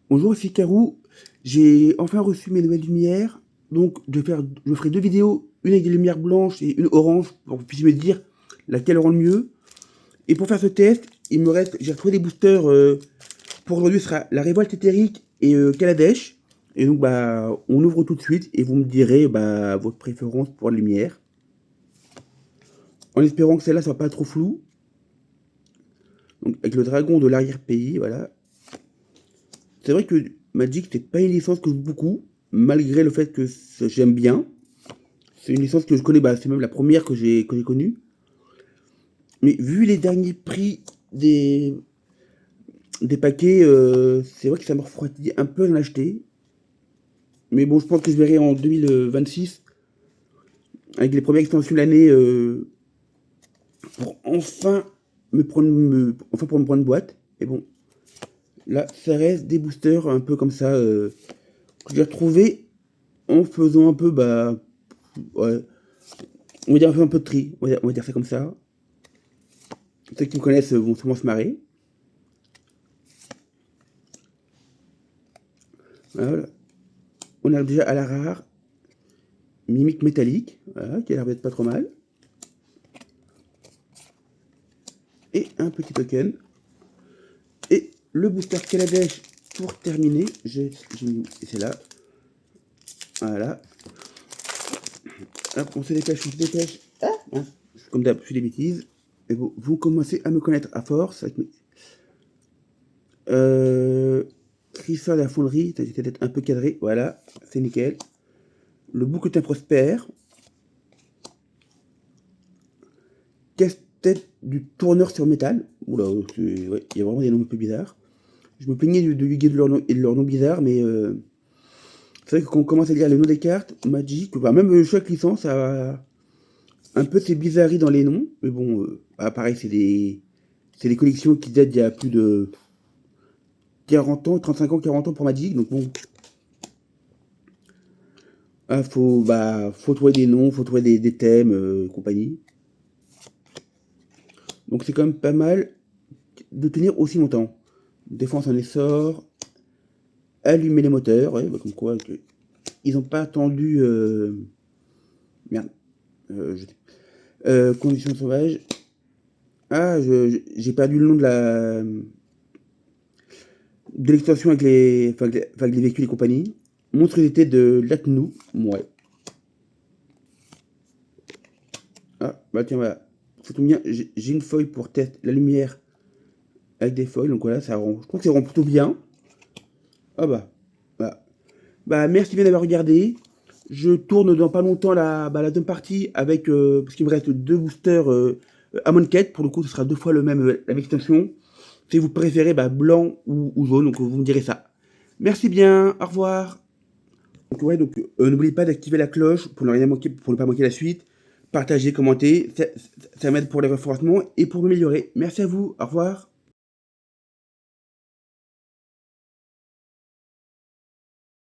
Bonjour, ici Carou. J'ai enfin reçu mes nouvelles lumières. Donc, je ferai deux vidéos, une avec des lumières blanches et une orange, pour que vous puissiez me dire laquelle rend le mieux. Et pour faire ce test, j'ai retrouvé des boosters. Pour aujourd'hui, ce sera la Révolte éthérique et Kaladesh. Et donc, bah, on ouvre tout de suite et vous me direz bah, votre préférence pour la lumière. En espérant que celle-là soit pas trop floue. Donc, avec le dragon de l'arrière-pays, voilà. C'est vrai que Magic, c'est pas une licence que j'aime beaucoup, malgré le fait que j'aime bien. C'est une licence que je connais, bah, c'est même la première que j'ai connue. Mais vu les derniers prix des paquets, c'est vrai que ça me refroidit un peu d'en acheter. Mais bon, je pense que je verrai en 2026, avec les premières extensions de l'année, pour enfin pour me prendre une boîte. Et bon, là, ça reste des boosters un peu comme ça, que j'ai retrouvé en faisant un peu, bah, ouais, on va dire un peu de tri, on va dire ça comme ça. Ceux qui me connaissent vont sûrement se marrer. Voilà. On a déjà à la rare Mimique métallique, voilà, qui a l'air d'être pas trop mal. Et un petit token. Et le booster Kaladesh pour terminer. C'est là. Voilà. Hop, on se dépêche, on se dépêche. Ah, hein, comme d'hab, je fais des bêtises. Et vous commencez à me connaître à force. Avec mes... Crissa la fonderie, t'as peut-être un peu cadré. Voilà, c'est nickel. Le bouquetin prospère. Casse-tête du tourneur sur métal. Oula, ouais, il y a vraiment des noms un peu bizarres. Je me plaignais de Yugi et de leurs noms bizarres, mais c'est vrai que quand on commence à lire les noms des cartes, Magic, enfin, même chaque licence a un peu ses bizarreries dans les noms. Mais bon, pareil, c'est des collections qui datent d'il y a plus de 40 ans, 35 ans, 40 ans pour Magic. Donc bon, faut trouver des noms, faut trouver des thèmes, compagnie. Donc c'est quand même pas mal de tenir aussi longtemps. Défense en essor, allumer les moteurs, ouais, bah, comme quoi ils n'ont pas attendu. Merde. Euh, conditions sauvages. Ah, j'ai perdu le nom de l'extension avec les véhicules et compagnie. Monstruosité de Latnou. Ouais. Ah, bah tiens, voilà. Ça tombe bien, j'ai une feuille pour tester la lumière avec des feuilles. Donc voilà, ça rend. Je trouve que ça rend plutôt bien. Ah bah. Bah, bah merci bien d'avoir regardé. Je tourne dans pas longtemps la deuxième partie avec. Parce qu'il me reste deux boosters Amonkhet. Pour le coup, ce sera deux fois le même, la même extension. Si vous préférez bah, blanc ou jaune, donc vous me direz ça. Merci bien, au revoir. Donc, ouais, donc n'oubliez pas d'activer la cloche pour ne rien manquer, pour ne pas manquer la suite. Partagez, commentez, ça m'aide pour les renforcements et pour m'améliorer. Merci à vous, au revoir.